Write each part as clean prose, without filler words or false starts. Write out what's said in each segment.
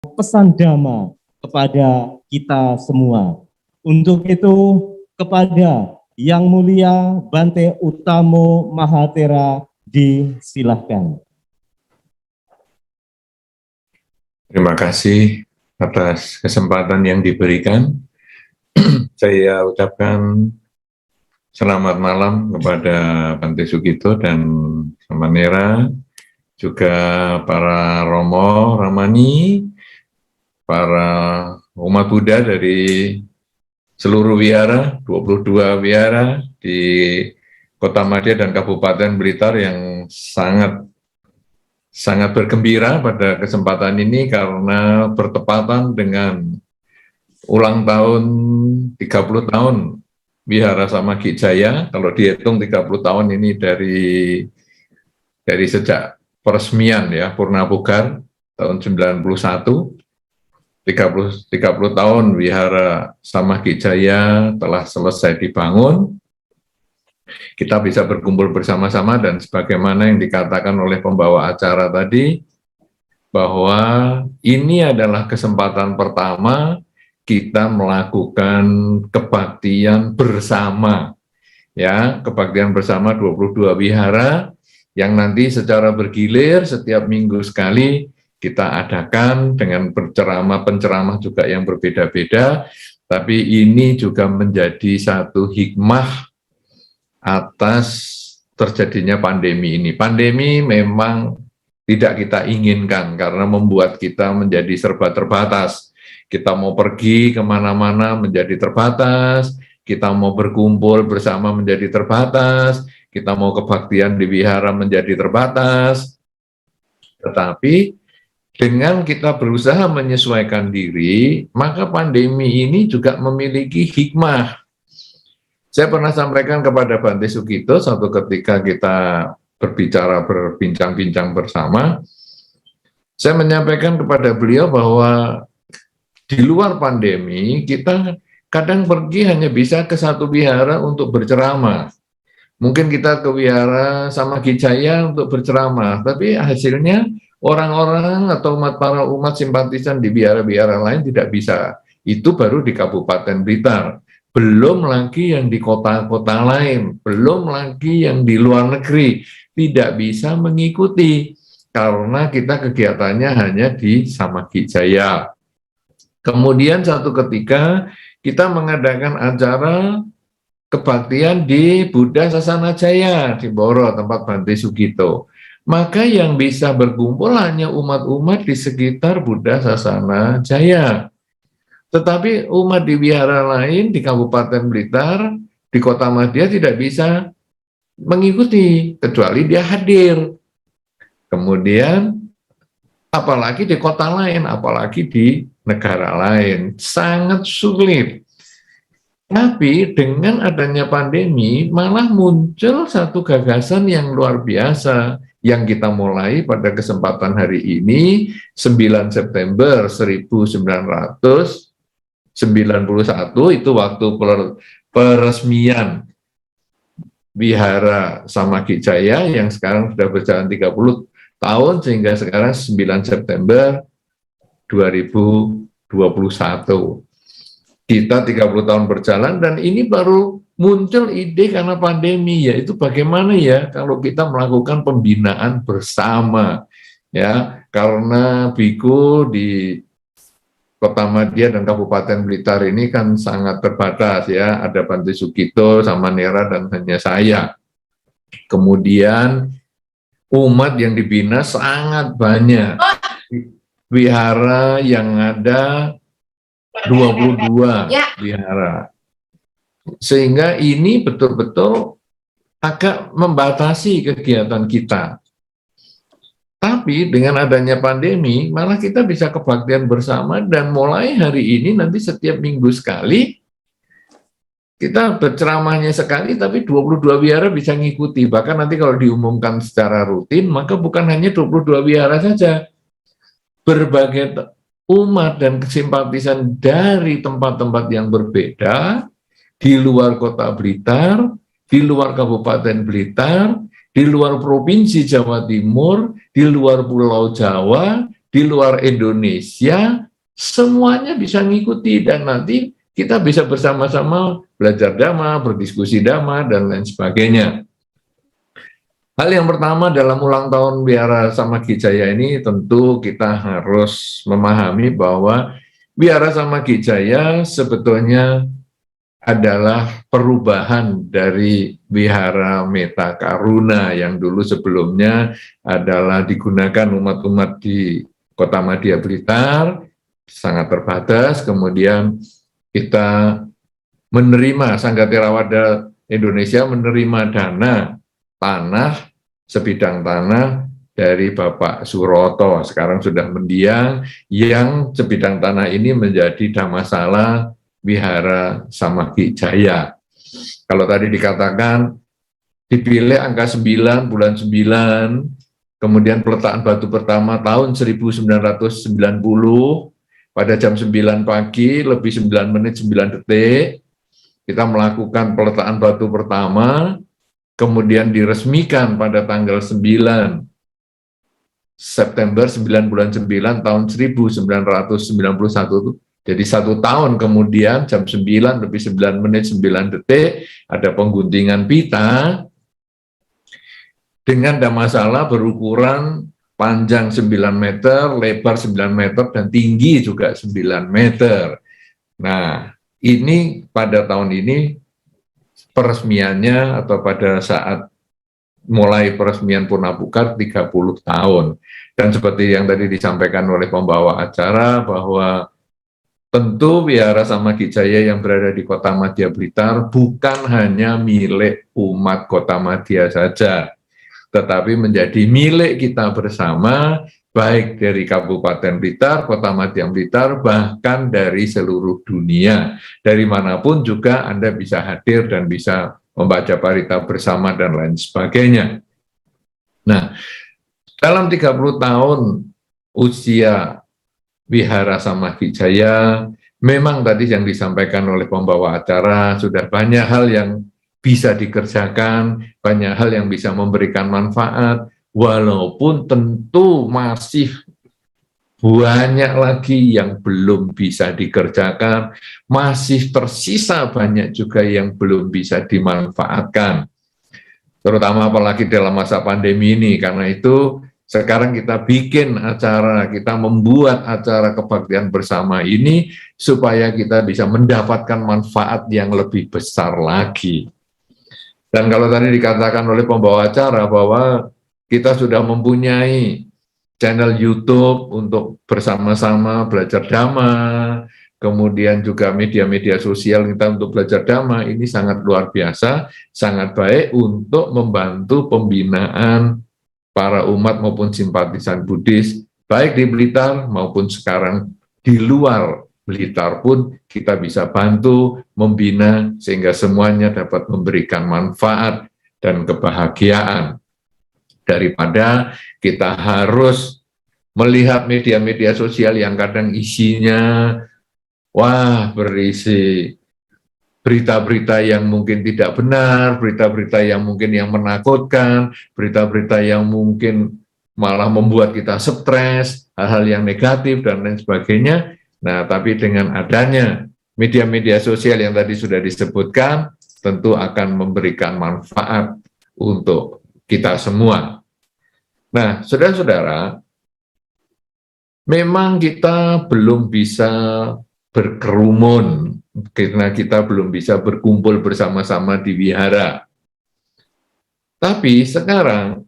pesan dhamma kepada kita semua. Untuk itu, kepada Yang Mulia Bante Utamo Mahathera disilahkan. Terima kasih atas kesempatan yang diberikan. Saya ucapkan selamat malam kepada Bante Sugito dan Samanera, juga para Romo, Ramani, para umat Buddha dari seluruh wihara, 22 wihara di Kota Madya dan Kabupaten Blitar yang sangat bergembira pada kesempatan ini karena bertepatan dengan ulang tahun 30 tahun Wihara Samaggi Jaya. Kalau dihitung 30 tahun ini dari sejak peresmian ya Purna Pugar tahun 91, 30 tahun Wihara Samaggi Jaya telah selesai dibangun. Kita bisa berkumpul bersama-sama dan sebagaimana yang dikatakan oleh pembawa acara tadi, bahwa ini adalah kesempatan pertama kita melakukan kebaktian bersama, ya, kebaktian bersama 22 wihara yang nanti secara bergilir setiap minggu sekali kita adakan dengan penceramah juga yang berbeda-beda, tapi ini juga menjadi satu hikmah atas terjadinya pandemi ini. Pandemi memang tidak kita inginkan karena membuat kita menjadi serba terbatas. Kita mau pergi kemana-mana menjadi terbatas, kita mau berkumpul bersama menjadi terbatas, kita mau kebaktian di wihara menjadi terbatas. Tetapi dengan kita berusaha menyesuaikan diri, maka pandemi ini juga memiliki hikmah. Saya pernah sampaikan kepada Bante Sugito suatu ketika kita berbincang-bincang bersama, saya menyampaikan kepada beliau bahwa di luar pandemi kita kadang pergi hanya bisa ke satu wihara untuk berceramah. Mungkin kita ke wihara Samaggi Jaya untuk berceramah, tapi hasilnya orang-orang atau para umat simpatisan di wihara-wihara lain tidak bisa. Itu baru di Kabupaten Blitar. Belum lagi yang di kota-kota lain, belum lagi yang di luar negeri, tidak bisa mengikuti karena kita kegiatannya hanya di Samaggi Jaya. Kemudian satu ketika kita mengadakan acara kebaktian di Buddha Sasana Jaya di Boro, tempat Bante Sugito. Maka yang bisa berkumpul hanya umat-umat di sekitar Buddha Sasana Jaya. Tetapi umat di wihara lain di Kabupaten Blitar, di Kota Madya tidak bisa mengikuti, kecuali dia hadir. Kemudian, apalagi di kota lain, apalagi di negara lain, sangat sulit. Tapi dengan adanya pandemi, malah muncul satu gagasan yang luar biasa, yang kita mulai pada kesempatan hari ini, 9 September 1991, itu waktu peresmian Wihara Samaggi Jaya yang sekarang sudah berjalan 30 tahun sehingga sekarang 9 September 2021. Kita 30 tahun berjalan dan ini baru muncul ide karena pandemi, yaitu bagaimana ya kalau kita melakukan pembinaan bersama, ya, karena biku di Kota Madya dan Kabupaten Blitar ini kan sangat terbatas ya, ada Bante Sugito, Samanera, dan hanya saya. Kemudian umat yang dibina sangat banyak. Wihara yang ada 22 wihara. Sehingga ini betul-betul agak membatasi kegiatan kita. Tapi dengan adanya pandemi, malah kita bisa kebaktian bersama dan mulai hari ini nanti setiap minggu sekali, kita berceramahnya sekali, tapi 22 wihara bisa ngikuti. Bahkan nanti kalau diumumkan secara rutin, maka bukan hanya 22 wihara saja. Berbagai umat dan kesimpatisan dari tempat-tempat yang berbeda, di luar kota Blitar, di luar Kabupaten Blitar, di luar Provinsi Jawa Timur, di luar Pulau Jawa, di luar Indonesia, semuanya bisa ngikuti dan nanti kita bisa bersama-sama belajar Dhamma, berdiskusi Dhamma, dan lain sebagainya. Hal yang pertama dalam ulang tahun Wihara Samakijaya ini tentu kita harus memahami bahwa Wihara Samakijaya sebetulnya adalah perubahan dari Wihara Metta Karuna yang dulu sebelumnya adalah digunakan umat-umat di Kota Madya Blitar, sangat terbatas, kemudian kita menerima, Sangga Theravada Indonesia menerima dana tanah, sebidang tanah dari Bapak Suroto, sekarang sudah mendiang, yang sebidang tanah ini menjadi Dhammasala Wihara Samakijaya. Kalau tadi dikatakan dipilih angka 9, bulan 9, kemudian peletakan batu pertama tahun 1990, pada jam 9 pagi, lebih 9 menit 9 detik, kita melakukan peletakan batu pertama, kemudian diresmikan pada tanggal 9 September 9 bulan 9 tahun 1991. Jadi 1 tahun kemudian jam 9 lebih 9 menit 9 detik ada pengguntingan pita dengan Dhammasala berukuran panjang 9 meter, lebar 9 meter, dan tinggi juga 9 meter. Nah, ini pada tahun ini peresmiannya atau pada saat mulai peresmian Purna Bukar 30 tahun. Dan seperti yang tadi disampaikan oleh pembawa acara bahwa tentu Wihara Samakijaya yang berada di Kota Madya Blitar bukan hanya milik umat Kota Madya saja, tetapi menjadi milik kita bersama, baik dari Kabupaten Blitar, Kota Madya Blitar, bahkan dari seluruh dunia. Dari manapun juga Anda bisa hadir dan bisa membaca parita bersama dan lain sebagainya. Nah, dalam 30 tahun usia Wihara Samakijaya, memang tadi yang disampaikan oleh pembawa acara, sudah banyak hal yang bisa dikerjakan, banyak hal yang bisa memberikan manfaat, walaupun tentu masih banyak lagi yang belum bisa dikerjakan, masih tersisa banyak juga yang belum bisa dimanfaatkan. Terutama apalagi dalam masa pandemi ini, karena itu sekarang kita bikin acara, kita membuat acara kebaktian bersama ini supaya kita bisa mendapatkan manfaat yang lebih besar lagi. Dan kalau tadi dikatakan oleh pembawa acara bahwa kita sudah mempunyai channel YouTube untuk bersama-sama belajar Dhamma, kemudian juga media-media sosial kita untuk belajar Dhamma, ini sangat luar biasa, sangat baik untuk membantu pembinaan para umat maupun simpatisan Buddhis, baik di Blitar maupun sekarang di luar Blitar pun kita bisa bantu membina sehingga semuanya dapat memberikan manfaat dan kebahagiaan. Daripada kita harus melihat media-media sosial yang kadang isinya berisi berita-berita yang mungkin tidak benar, berita-berita yang mungkin yang menakutkan, berita-berita yang mungkin malah membuat kita stres, hal-hal yang negatif dan lain sebagainya. Nah, tapi dengan adanya media-media sosial yang tadi sudah disebutkan, tentu akan memberikan manfaat untuk kita semua. Nah, saudara-saudara, memang kita belum bisa berkerumun karena kita belum bisa berkumpul bersama-sama di wihara. Tapi sekarang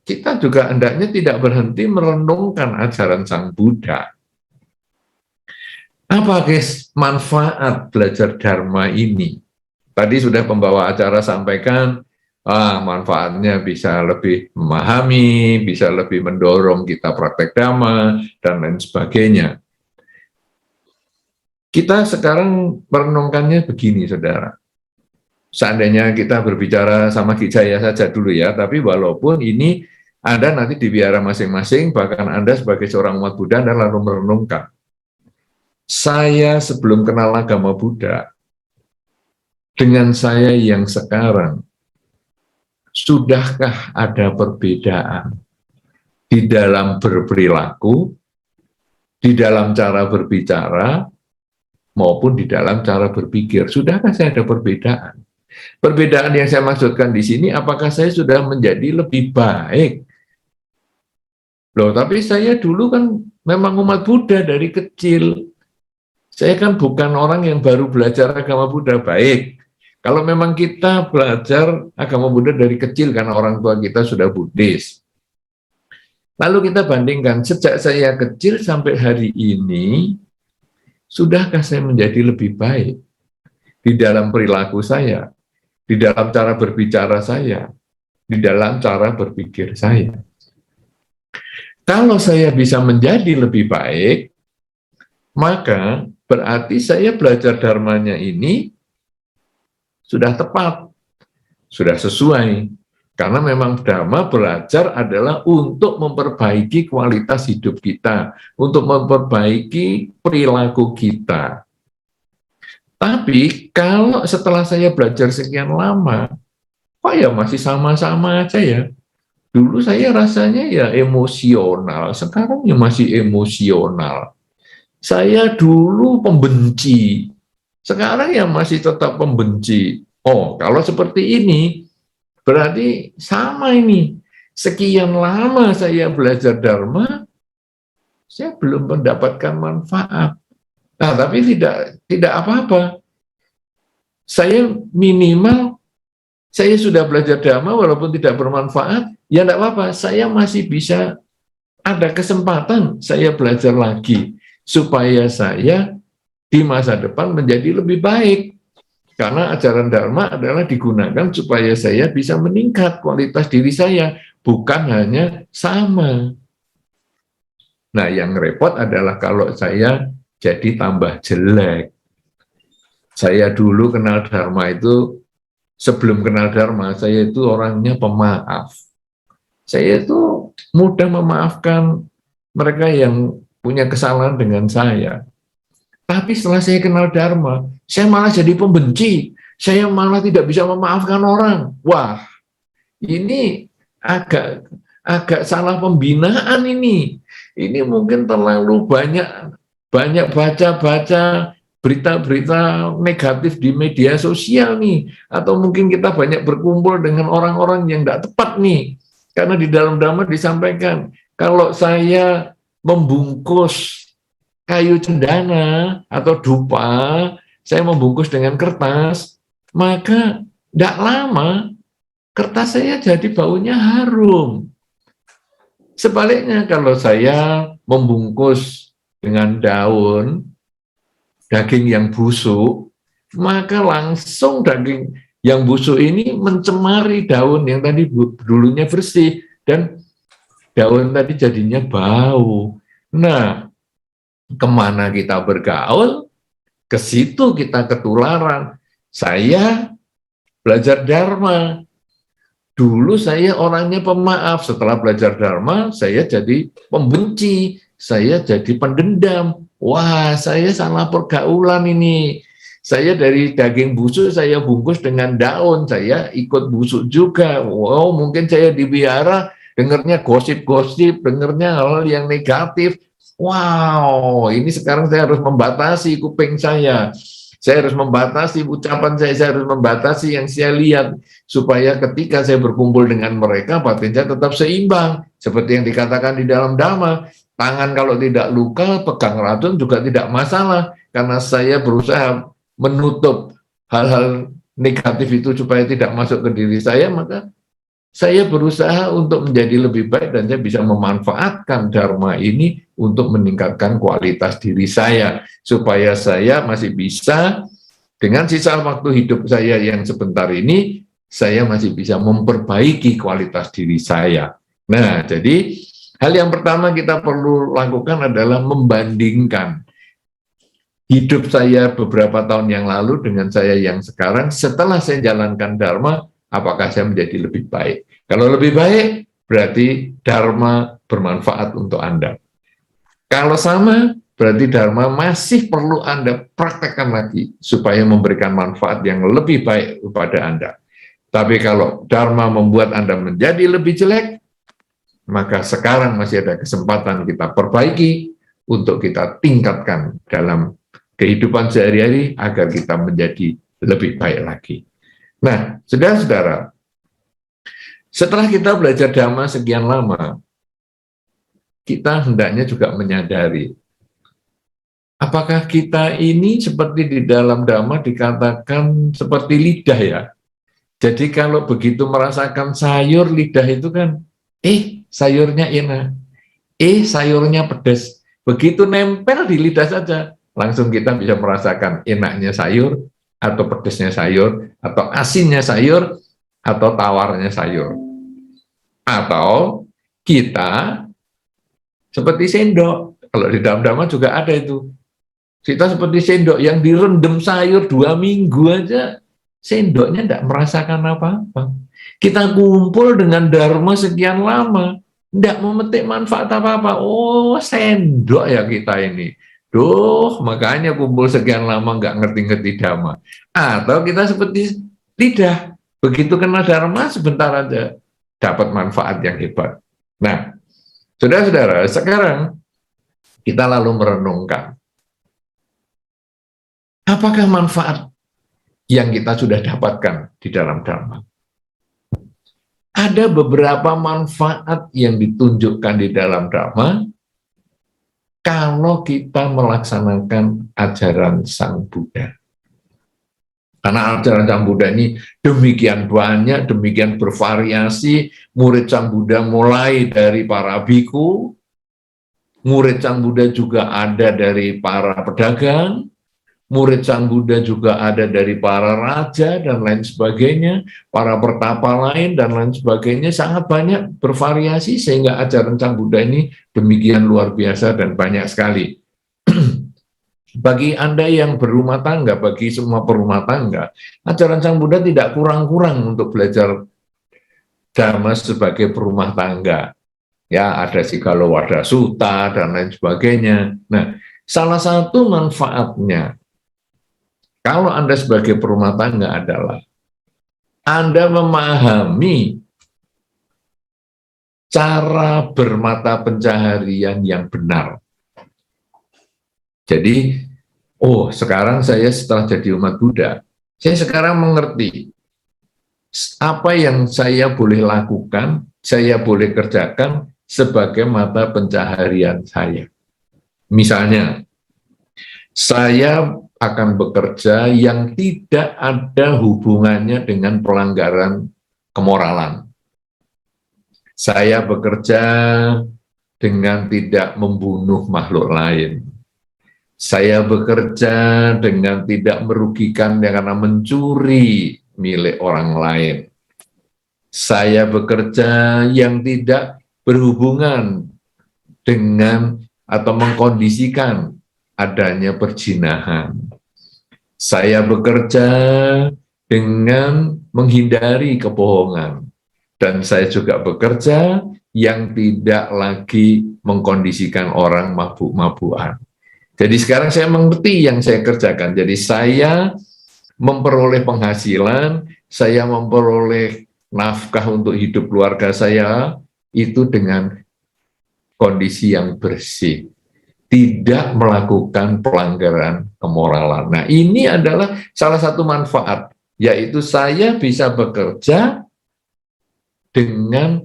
kita juga hendaknya tidak berhenti merenungkan ajaran Sang Buddha. Apa guys manfaat belajar Dharma ini? Tadi sudah pembawa acara sampaikan, manfaatnya bisa lebih memahami, bisa lebih mendorong kita praktek Dhamma, dan lain sebagainya. Kita sekarang merenungkannya begini, saudara. Seandainya kita berbicara Samakijaya saja dulu ya, tapi walaupun ini Anda nanti di wihara masing-masing, bahkan Anda sebagai seorang umat Buddha, Anda lalu merenungkan. Saya sebelum kenal agama Buddha, dengan saya yang sekarang, sudahkah ada perbedaan di dalam berperilaku, di dalam cara berbicara maupun di dalam cara berpikir. Sudahkah saya ada perbedaan? Perbedaan yang saya maksudkan di sini, apakah saya sudah menjadi lebih baik? Loh, tapi saya dulu kan memang umat Buddha dari kecil. Saya kan bukan orang yang baru belajar agama Buddha. Baik, kalau memang kita belajar agama Buddha dari kecil karena orang tua kita sudah Buddhis. Lalu kita bandingkan, sejak saya kecil sampai hari ini, sudahkah saya menjadi lebih baik di dalam perilaku saya, di dalam cara berbicara saya, di dalam cara berpikir saya? Kalau saya bisa menjadi lebih baik, maka berarti saya belajar dharmanya ini sudah tepat, sudah sesuai. Karena memang dharma belajar adalah untuk memperbaiki kualitas hidup kita, untuk memperbaiki perilaku kita. Tapi kalau setelah saya belajar sekian lama, kok ya masih sama-sama aja ya? Dulu saya rasanya ya emosional, sekarang ya masih emosional. Saya dulu pembenci, sekarang ya masih tetap pembenci. Oh, kalau seperti ini, berarti sama ini. Sekian lama saya belajar Dharma, saya belum mendapatkan manfaat. Nah, tapi tidak apa-apa. Saya minimal, saya sudah belajar Dharma walaupun tidak bermanfaat, ya tidak apa-apa. Saya masih bisa ada kesempatan saya belajar lagi supaya saya di masa depan menjadi lebih baik. Karena ajaran Dharma adalah digunakan supaya saya bisa meningkat kualitas diri saya, bukan hanya sama. Nah, yang repot adalah kalau saya jadi tambah jelek. Saya dulu kenal Dharma itu, sebelum kenal Dharma, saya itu orangnya pemaaf. Saya itu mudah memaafkan mereka yang punya kesalahan dengan saya. Tapi setelah saya kenal Dharma, saya malah jadi pembenci. Saya malah tidak bisa memaafkan orang. Wah, ini agak salah pembinaan ini. Ini mungkin terlalu banyak baca-baca berita-berita negatif di media sosial nih. Atau mungkin kita banyak berkumpul dengan orang-orang yang tidak tepat nih. Karena di dalam Dharma disampaikan, kalau saya membungkus kayu cendana atau dupa, saya membungkus dengan kertas, maka tidak lama kertas saya jadi baunya harum. Sebaliknya kalau saya membungkus dengan daun, daging yang busuk, maka langsung daging yang busuk ini mencemari daun yang tadi dulunya bersih, dan daun tadi jadinya bau. Nah, kemana kita bergaul, ke situ kita ketularan. Saya belajar Dharma. Dulu saya orangnya pemaaf, setelah belajar Dharma, saya jadi pembenci, saya jadi pendendam. Wah, saya salah pergaulan ini. Saya dari daging busuk, saya bungkus dengan daun, saya ikut busuk juga. Wow, mungkin saya di wihara, dengarnya gosip-gosip, dengarnya hal yang negatif. Wow, ini sekarang saya harus membatasi kuping saya harus membatasi ucapan saya harus membatasi yang saya lihat, supaya ketika saya berkumpul dengan mereka, batin saya tetap seimbang, seperti yang dikatakan di dalam Dhamma, tangan kalau tidak luka, pegang racun juga tidak masalah, karena saya berusaha menutup hal-hal negatif itu supaya tidak masuk ke diri saya, maka saya berusaha untuk menjadi lebih baik dan saya bisa memanfaatkan Dharma ini untuk meningkatkan kualitas diri saya, supaya saya masih bisa dengan sisa waktu hidup saya yang sebentar ini, saya masih bisa memperbaiki kualitas diri saya. Nah, jadi hal yang pertama kita perlu lakukan adalah membandingkan hidup saya beberapa tahun yang lalu dengan saya yang sekarang. Setelah saya jalankan Dharma, apakah saya menjadi lebih baik? Kalau lebih baik, berarti Dharma bermanfaat untuk Anda. Kalau sama, berarti Dharma masih perlu Anda praktekkan lagi supaya memberikan manfaat yang lebih baik kepada Anda. Tapi kalau Dharma membuat Anda menjadi lebih jelek, maka sekarang masih ada kesempatan kita perbaiki, untuk kita tingkatkan dalam kehidupan sehari-hari agar kita menjadi lebih baik lagi. Nah, saudara-saudara, setelah kita belajar Dhamma sekian lama, kita hendaknya juga menyadari apakah kita ini seperti di dalam Dhamma dikatakan seperti lidah ya. Jadi kalau begitu merasakan sayur, lidah itu kan, sayurnya enak, sayurnya pedas. Begitu nempel di lidah saja, langsung kita bisa merasakan enaknya sayur, atau pedasnya sayur, atau asinnya sayur, atau tawarnya sayur. Atau kita seperti sendok, kalau di dalam Dhamma juga ada itu. Kita seperti sendok yang direndam sayur 2 minggu aja, sendoknya tidak merasakan apa-apa. Kita kumpul dengan Dharma sekian lama, tidak memetik manfaat apa-apa. Oh, sendok ya kita ini. Makanya kumpul sekian lama nggak ngerti-ngerti Dhamma. Atau kita seperti lidah, begitu kenal Dharma sebentar aja dapat manfaat yang hebat. Nah, saudara-saudara, sekarang kita lalu merenungkan, apakah manfaat yang kita sudah dapatkan di dalam Dhamma? Ada beberapa manfaat yang ditunjukkan di dalam Dhamma kalau kita melaksanakan ajaran Sang Buddha. Karena ajaran Sang Buddha ini demikian banyak, demikian bervariasi. Murid Sang Buddha mulai dari para biku, murid Sang Buddha juga ada dari para pedagang, murid Sang Buddha juga ada dari para raja dan lain sebagainya, para pertapa lain dan lain sebagainya, sangat banyak bervariasi sehingga ajaran Sang Buddha ini demikian luar biasa dan banyak sekali. Bagi Anda yang berumah tangga, bagi semua perumah tangga, ajaran Sang Buddha tidak kurang-kurang untuk belajar Dhamma sebagai perumah tangga. Ya, ada Sigalowada Sutta dan lain sebagainya. Nah, salah satu manfaatnya kalau Anda sebagai perumah tangga adalah Anda memahami cara bermata pencaharian yang benar. Jadi, sekarang saya setelah jadi umat Buddha, saya sekarang mengerti apa yang saya boleh lakukan, saya boleh kerjakan sebagai mata pencaharian saya. Misalnya, saya akan bekerja yang tidak ada hubungannya dengan pelanggaran kemoralan. Saya bekerja dengan tidak membunuh makhluk lain. Saya bekerja dengan tidak merugikan karena mencuri milik orang lain. Saya bekerja yang tidak berhubungan dengan atau mengkondisikan adanya perzinahan. Saya bekerja dengan menghindari kebohongan. Dan saya juga bekerja yang tidak lagi mengkondisikan orang mabuk-mabukan. Jadi sekarang saya mengerti yang saya kerjakan. Jadi saya memperoleh penghasilan, saya memperoleh nafkah untuk hidup keluarga saya, itu dengan kondisi yang bersih. Tidak melakukan pelanggaran kemoralan. Nah, ini adalah salah satu manfaat, yaitu saya bisa bekerja dengan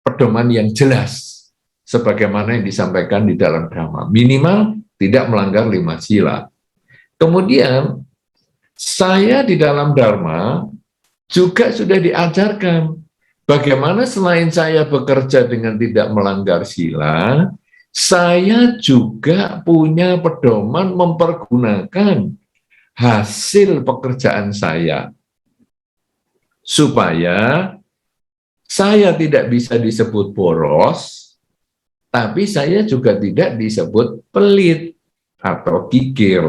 pedoman yang jelas, sebagaimana yang disampaikan di dalam Dhamma. Minimal tidak melanggar 5 sila. Kemudian, saya di dalam Dharma juga sudah diajarkan bagaimana selain saya bekerja dengan tidak melanggar sila, saya juga punya pedoman mempergunakan hasil pekerjaan saya supaya saya tidak bisa disebut boros, tapi saya juga tidak disebut pelit atau kikir.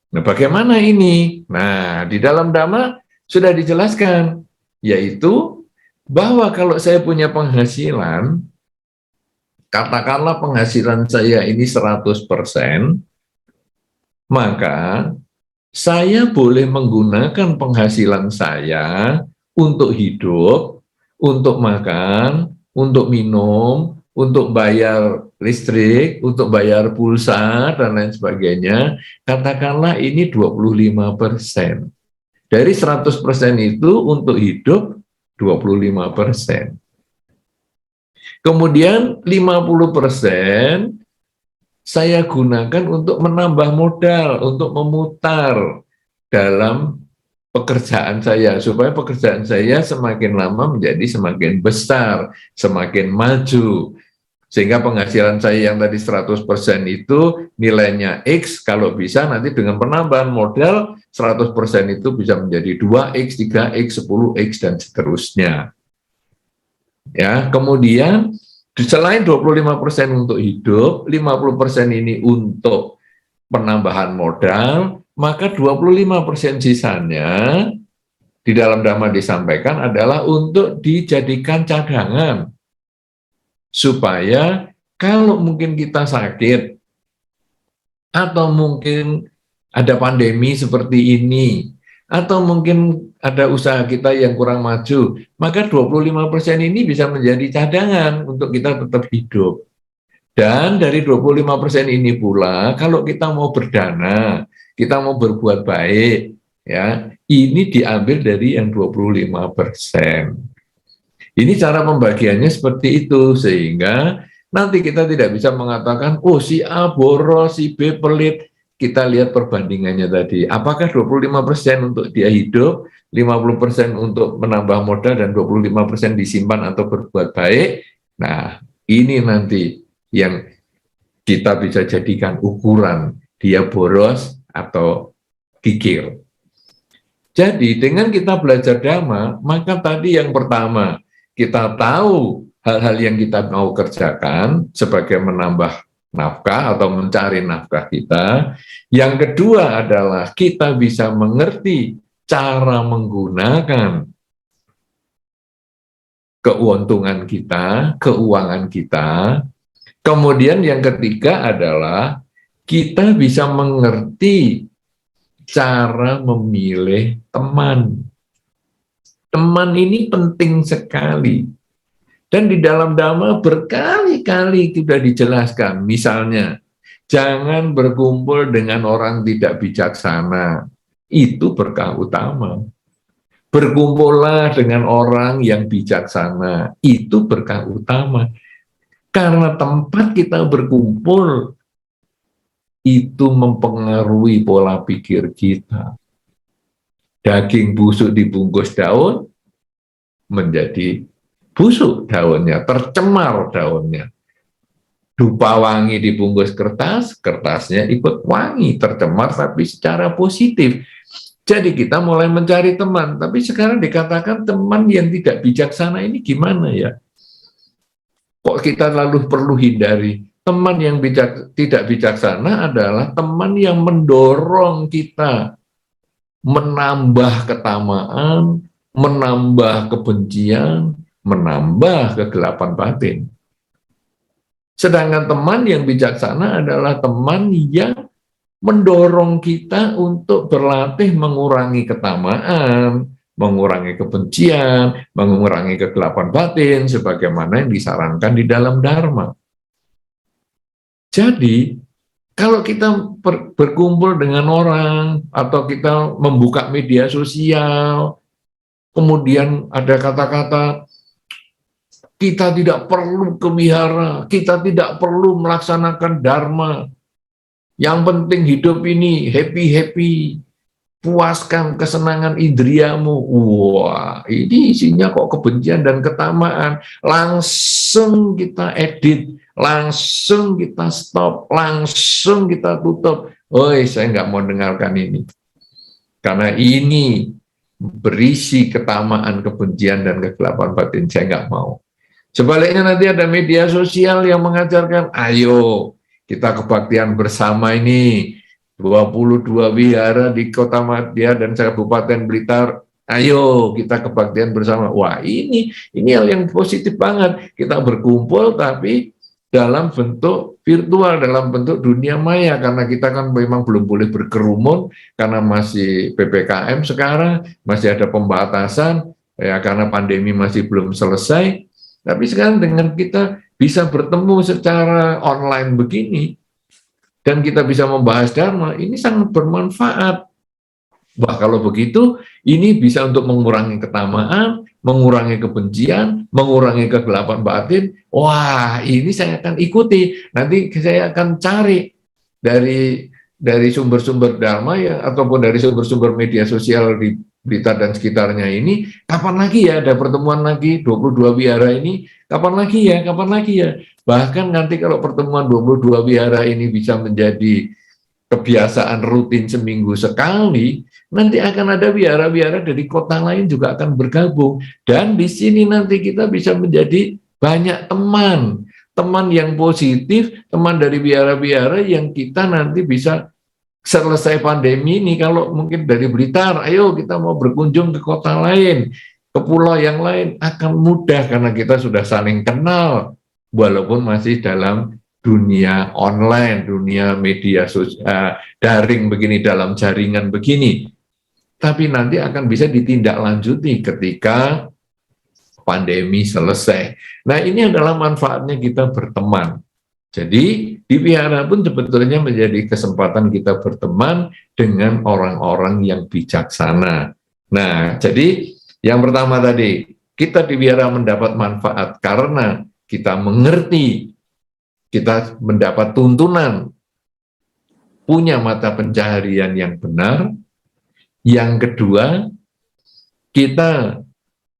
Nah, bagaimana ini? Nah, di dalam Dhamma sudah dijelaskan, yaitu bahwa kalau saya punya penghasilan, katakanlah penghasilan saya ini 100%, maka saya boleh menggunakan penghasilan saya untuk hidup, untuk makan, untuk minum, untuk bayar listrik, untuk bayar pulsa, dan lain sebagainya, katakanlah ini 25%. Dari 100% itu untuk hidup 25%. Kemudian 50% saya gunakan untuk menambah modal, untuk memutar dalam pekerjaan saya, supaya pekerjaan saya semakin lama menjadi semakin besar, semakin maju. Sehingga penghasilan saya yang tadi 100% itu nilainya X, kalau bisa nanti dengan penambahan modal 100% itu bisa menjadi 2X, 3X, 10X, dan seterusnya. Ya, kemudian selain 25% untuk hidup, 50% ini untuk penambahan modal, maka 25% sisanya di dalam Dhamma disampaikan adalah untuk dijadikan cadangan. Supaya kalau mungkin kita sakit, atau mungkin ada pandemi seperti ini, atau mungkin ada usaha kita yang kurang maju, maka 25% ini bisa menjadi cadangan untuk kita tetap hidup. Dan dari 25% ini pula, kalau kita mau berdana, kita mau berbuat baik, ya, ini diambil dari yang 25%. Ini cara pembagiannya seperti itu, sehingga nanti kita tidak bisa mengatakan, oh si A boros, si B pelit. Kita lihat perbandingannya tadi, apakah 25% untuk dia hidup, 50% untuk menambah modal, dan 25% disimpan atau berbuat baik. Nah, ini nanti yang kita bisa jadikan ukuran dia boros atau kikir. Jadi dengan kita belajar Dhamma, maka tadi yang pertama, kita tahu hal-hal yang kita mau kerjakan sebagai menambah nafkah atau mencari nafkah kita. Yang kedua adalah kita bisa mengerti cara menggunakan keuntungan kita, keuangan kita. Kemudian yang ketiga adalah kita bisa mengerti cara memilih teman. Teman ini penting sekali. Dan di dalam Dhamma berkali-kali sudah dijelaskan. Misalnya, jangan berkumpul dengan orang tidak bijaksana. Itu berkah utama. Berkumpullah dengan orang yang bijaksana. Itu berkah utama. Karena tempat kita berkumpul itu mempengaruhi pola pikir kita. Daging busuk dibungkus daun menjadi busuk daunnya, tercemar daunnya. Dupa wangi dibungkus kertas, kertasnya ikut wangi, tercemar tapi secara positif. Jadi kita mulai mencari teman, tapi sekarang dikatakan teman yang tidak bijaksana ini gimana ya? Kok kita lalu perlu hindari? Teman yang tidak bijaksana adalah teman yang mendorong kita menambah ketamaan, menambah kebencian, menambah kegelapan batin. Sedangkan teman yang bijaksana adalah teman yang mendorong kita untuk berlatih mengurangi ketamaan, mengurangi kebencian, mengurangi kegelapan batin, sebagaimana yang disarankan di dalam Dharma. Jadi, kalau kita berkumpul dengan orang, atau kita membuka media sosial, kemudian ada kata-kata, kita tidak perlu ke wihara, kita tidak perlu melaksanakan Dharma, yang penting hidup ini happy-happy, puaskan kesenangan indriamu. Wah, ini isinya kok kebencian dan ketamaan. Langsung kita edit, langsung kita stop, langsung kita tutup. Oi, saya nggak mau dengarkan ini. Karena ini berisi ketamaan, kebencian, dan kegelapan batin. Saya nggak mau. Sebaliknya nanti ada media sosial yang mengajarkan, ayo kita kebaktian bersama ini. 22 wihara di Kota Madya dan Kabupaten Blitar, ayo kita kebaktian bersama. Wah, ini hal yang positif banget. Kita berkumpul tapi dalam bentuk virtual, dalam bentuk dunia maya, karena kita kan memang belum boleh berkerumun karena masih PPKM sekarang, masih ada pembatasan ya, karena pandemi masih belum selesai. Tapi sekarang dengan kita bisa bertemu secara online begini, dan kita bisa membahas Dharma, ini sangat bermanfaat. Wah, kalau begitu, ini bisa untuk mengurangi ketamaan, mengurangi kebencian, mengurangi kegelapan batin. Wah, ini saya akan ikuti. Nanti saya akan cari dari sumber-sumber Dharma ya, ataupun dari sumber-sumber media sosial di Blitar dan sekitarnya ini. Kapan lagi ya ada pertemuan lagi 22 wihara ini? Kapan lagi ya? Kapan lagi ya? Bahkan nanti kalau pertemuan 22 wihara ini bisa menjadi kebiasaan rutin seminggu sekali, nanti akan ada wihara-wihara dari kota lain juga akan bergabung. Dan di sini nanti kita bisa menjadi banyak teman yang positif, teman dari wihara-wihara yang kita nanti bisa selesai pandemi ini, kalau mungkin dari Blitar, ayo kita mau berkunjung ke kota lain, ke pulau yang lain, akan mudah karena kita sudah saling kenal, walaupun masih dalam dunia online, dunia media sosial, daring begini, dalam jaringan begini. Tapi nanti akan bisa ditindaklanjuti ketika pandemi selesai. Nah, ini adalah manfaatnya kita berteman. Jadi, di wihara pun sebetulnya menjadi kesempatan kita berteman dengan orang-orang yang bijaksana. Nah, jadi yang pertama tadi, kita di wihara mendapat manfaat karena kita mengerti, kita mendapat tuntunan, punya mata pencaharian yang benar. Yang kedua, kita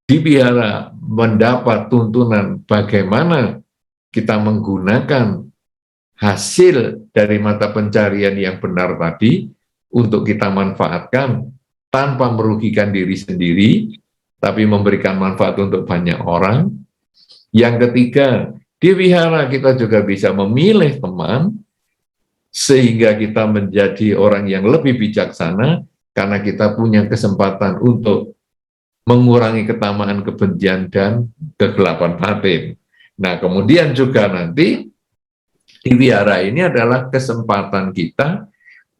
di wihara mendapat tuntunan bagaimana kita menggunakan hasil dari mata pencarian yang benar tadi untuk kita manfaatkan tanpa merugikan diri sendiri, tapi memberikan manfaat untuk banyak orang. Yang ketiga, di wihara kita juga bisa memilih teman, sehingga kita menjadi orang yang lebih bijaksana, karena kita punya kesempatan untuk mengurangi ketamaan, kebencian, dan kegelapan batin. Nah, kemudian juga nanti di wihara ini adalah kesempatan kita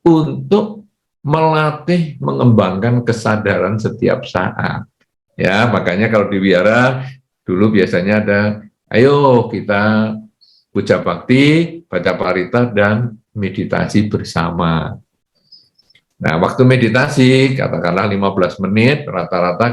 untuk melatih, mengembangkan kesadaran setiap saat. Ya, makanya kalau di wihara dulu biasanya ada, ayo kita puja bakti, baca parita, dan meditasi bersama. Nah, waktu meditasi katakanlah 15 menit rata-rata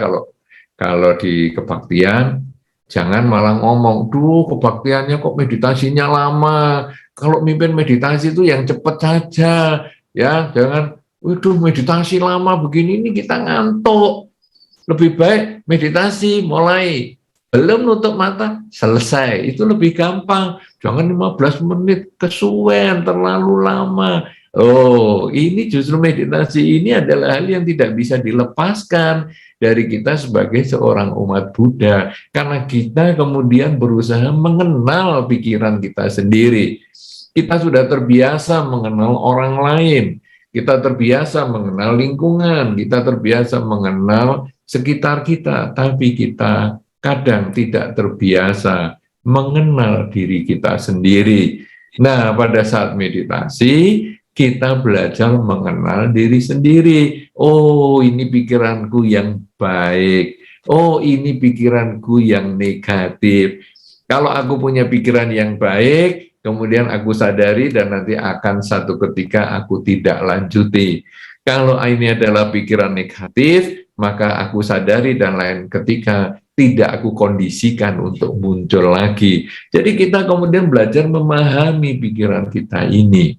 kalau di kebaktian, jangan malah ngomong, duh kebaktiannya kok meditasinya lama. Kalau mimpin meditasi itu yang cepat saja, ya jangan, waduh meditasi lama begini ini kita ngantuk. Lebih baik meditasi mulai, belum nutup mata, selesai. Itu lebih gampang. Jangan 15 menit, kesuwen, terlalu lama. Oh, ini justru meditasi ini adalah hal yang tidak bisa dilepaskan dari kita sebagai seorang umat Buddha. Karena kita kemudian berusaha mengenal pikiran kita sendiri. Kita sudah terbiasa mengenal orang lain. Kita terbiasa mengenal lingkungan. Kita terbiasa mengenal sekitar kita. Tapi kita kadang tidak terbiasa mengenal diri kita sendiri. Nah, pada saat meditasi, kita belajar mengenal diri sendiri. Oh, ini pikiranku yang baik. Oh, ini pikiranku yang negatif. Kalau aku punya pikiran yang baik, kemudian aku sadari dan nanti akan satu ketika aku tidak lanjuti. Kalau ini adalah pikiran negatif, maka aku sadari dan lain ketika tidak aku kondisikan untuk muncul lagi. Jadi kita kemudian belajar memahami pikiran kita ini.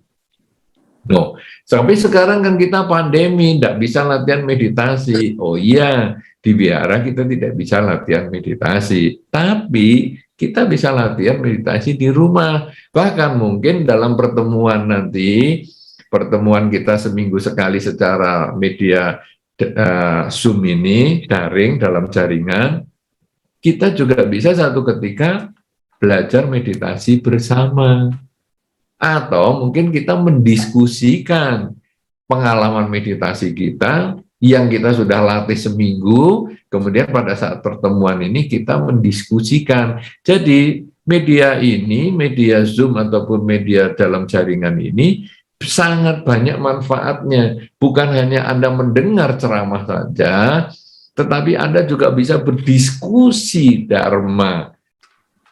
No, sampai sekarang kan kita pandemi, tidak bisa latihan meditasi. Oh iya, di wihara kita tidak bisa latihan meditasi. Tapi kita bisa latihan meditasi di rumah. Bahkan mungkin dalam pertemuan nanti, pertemuan kita seminggu sekali secara media Zoom ini, daring dalam jaringan, kita juga bisa satu ketika belajar meditasi bersama. Atau mungkin kita mendiskusikan pengalaman meditasi kita yang kita sudah latih seminggu, kemudian pada saat pertemuan ini kita mendiskusikan. Jadi media ini, media Zoom ataupun media dalam jaringan ini sangat banyak manfaatnya. Bukan hanya Anda mendengar ceramah saja, tetapi Anda juga bisa berdiskusi Dharma.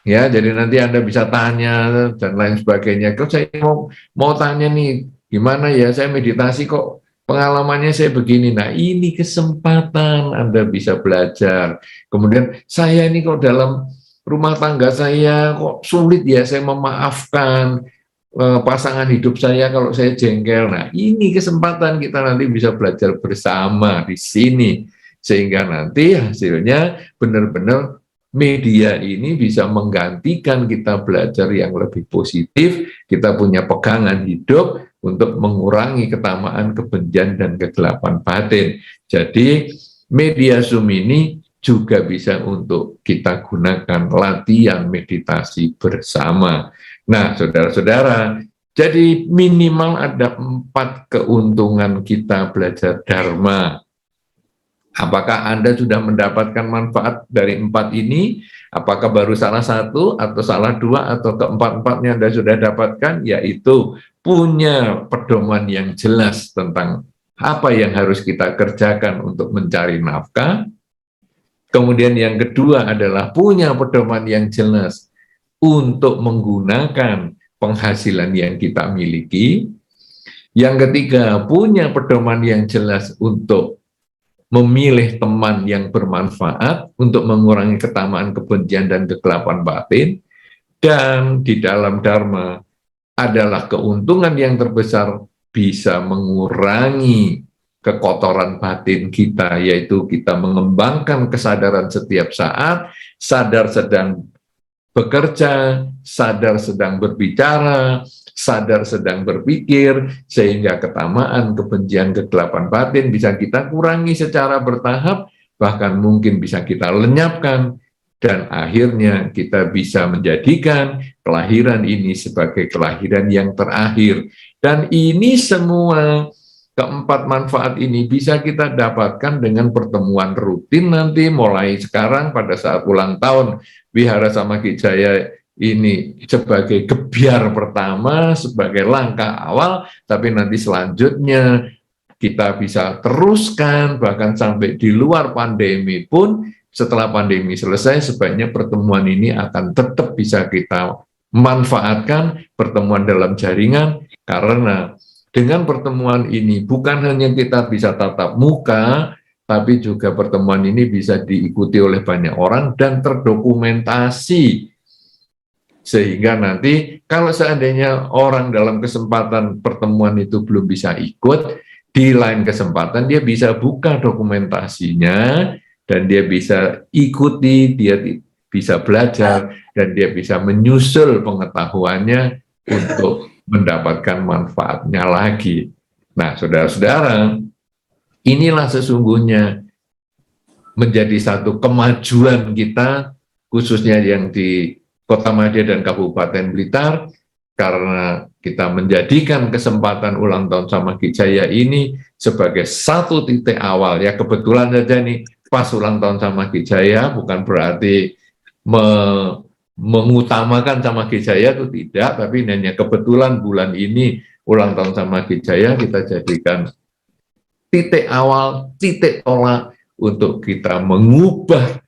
Ya, jadi nanti Anda bisa tanya dan lain sebagainya. Kok saya mau tanya nih, gimana ya saya meditasi kok pengalamannya saya begini. Nah, ini kesempatan Anda bisa belajar. Kemudian saya ini kok dalam rumah tangga saya kok sulit ya saya memaafkan pasangan hidup saya kalau saya jengkel. Nah, ini kesempatan kita nanti bisa belajar bersama di sini. Sehingga nanti hasilnya benar-benar media ini bisa menggantikan kita belajar yang lebih positif, kita punya pegangan hidup untuk mengurangi ketamaan, kebencian, dan kegelapan batin. Jadi, media Zoom ini juga bisa untuk kita gunakan latihan meditasi bersama. Nah, saudara-saudara, jadi minimal ada 4 keuntungan kita belajar Dharma. Apakah Anda sudah mendapatkan manfaat dari 4 ini? Apakah baru salah satu, atau salah 2, atau keempat-empatnya Anda sudah dapatkan? Yaitu punya pedoman yang jelas tentang apa yang harus kita kerjakan untuk mencari nafkah. Kemudian yang kedua adalah punya pedoman yang jelas untuk menggunakan penghasilan yang kita miliki. Yang ketiga, punya pedoman yang jelas untuk memilih teman yang bermanfaat untuk mengurangi ketamaan, kebencian, dan kegelapan batin. Dan di dalam Dharma adalah keuntungan yang terbesar bisa mengurangi kekotoran batin kita, yaitu kita mengembangkan kesadaran setiap saat, sadar sedang bekerja, sadar sedang berbicara, sadar sedang berpikir, sehingga ketamaan, kebencian, kegelapan batin bisa kita kurangi secara bertahap, bahkan mungkin bisa kita lenyapkan, dan akhirnya kita bisa menjadikan kelahiran ini sebagai kelahiran yang terakhir. Dan ini semua keempat manfaat ini bisa kita dapatkan dengan pertemuan rutin nanti mulai sekarang pada saat ulang tahun Wihara Samakijaya ini sebagai gebyar pertama, sebagai langkah awal, tapi nanti selanjutnya kita bisa teruskan, bahkan sampai di luar pandemi pun, setelah pandemi selesai, sebaiknya pertemuan ini akan tetap bisa kita manfaatkan, pertemuan dalam jaringan, karena dengan pertemuan ini bukan hanya kita bisa tatap muka, tapi juga pertemuan ini bisa diikuti oleh banyak orang dan terdokumentasi. Sehingga nanti kalau seandainya orang dalam kesempatan pertemuan itu belum bisa ikut, di lain kesempatan dia bisa buka dokumentasinya dan dia bisa ikuti, dia bisa belajar, dan dia bisa menyusul pengetahuannya untuk mendapatkan manfaatnya lagi. Nah, saudara-saudara, inilah sesungguhnya menjadi satu kemajuan kita, khususnya yang di Kota Madia dan Kabupaten Blitar, karena kita menjadikan kesempatan ulang tahun Samakijaya ini sebagai satu titik awal. Ya, kebetulan saja nih pas ulang tahun Samakijaya, bukan berarti mengutamakan Samakijaya, itu tidak, tapi hanya kebetulan bulan ini ulang tahun Samakijaya, kita jadikan titik awal, titik tolak untuk kita mengubah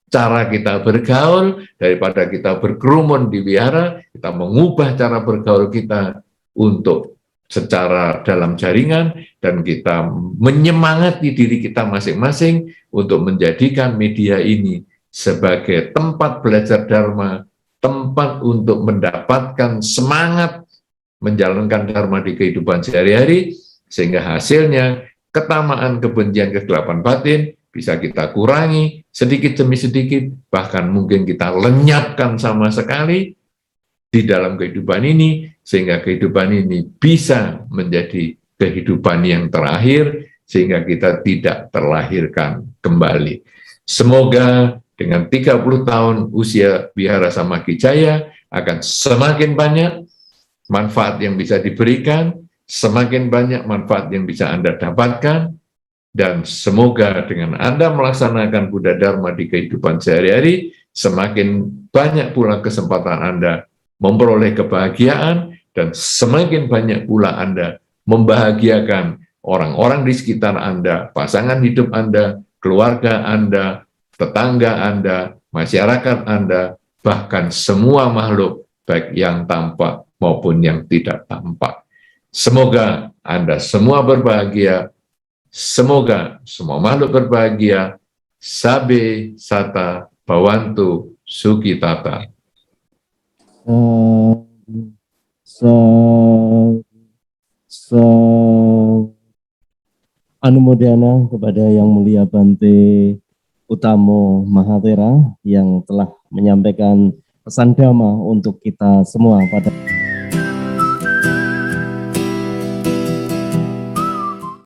cara kita bergaul. Daripada kita berkerumun di wihara, kita mengubah cara bergaul kita untuk secara dalam jaringan, dan kita menyemangati diri kita masing-masing untuk menjadikan media ini sebagai tempat belajar Dharma, tempat untuk mendapatkan semangat menjalankan Dharma di kehidupan sehari-hari, sehingga hasilnya ketamaan, kebencian, kegelapan batin bisa kita kurangi sedikit demi sedikit, bahkan mungkin kita lenyapkan sama sekali di dalam kehidupan ini, sehingga kehidupan ini bisa menjadi kehidupan yang terakhir, sehingga kita tidak terlahirkan kembali. Semoga dengan 30 tahun usia Wihara Samakijaya akan semakin banyak manfaat yang bisa diberikan, semakin banyak manfaat yang bisa Anda dapatkan, dan semoga dengan Anda melaksanakan Buddha Dharma di kehidupan sehari-hari, semakin banyak pula kesempatan Anda memperoleh kebahagiaan, dan semakin banyak pula Anda membahagiakan orang-orang di sekitar Anda, pasangan hidup Anda, keluarga Anda, tetangga Anda, masyarakat Anda, bahkan semua makhluk, baik yang tampak maupun yang tidak tampak. Semoga Anda semua berbahagia, semoga semua makhluk berbahagia. Sabe Sata Bhawantu Sukhitata. Anumodana kepada Yang Mulia Bante Utamo Mahathera yang telah menyampaikan pesan dhamma untuk kita semua pada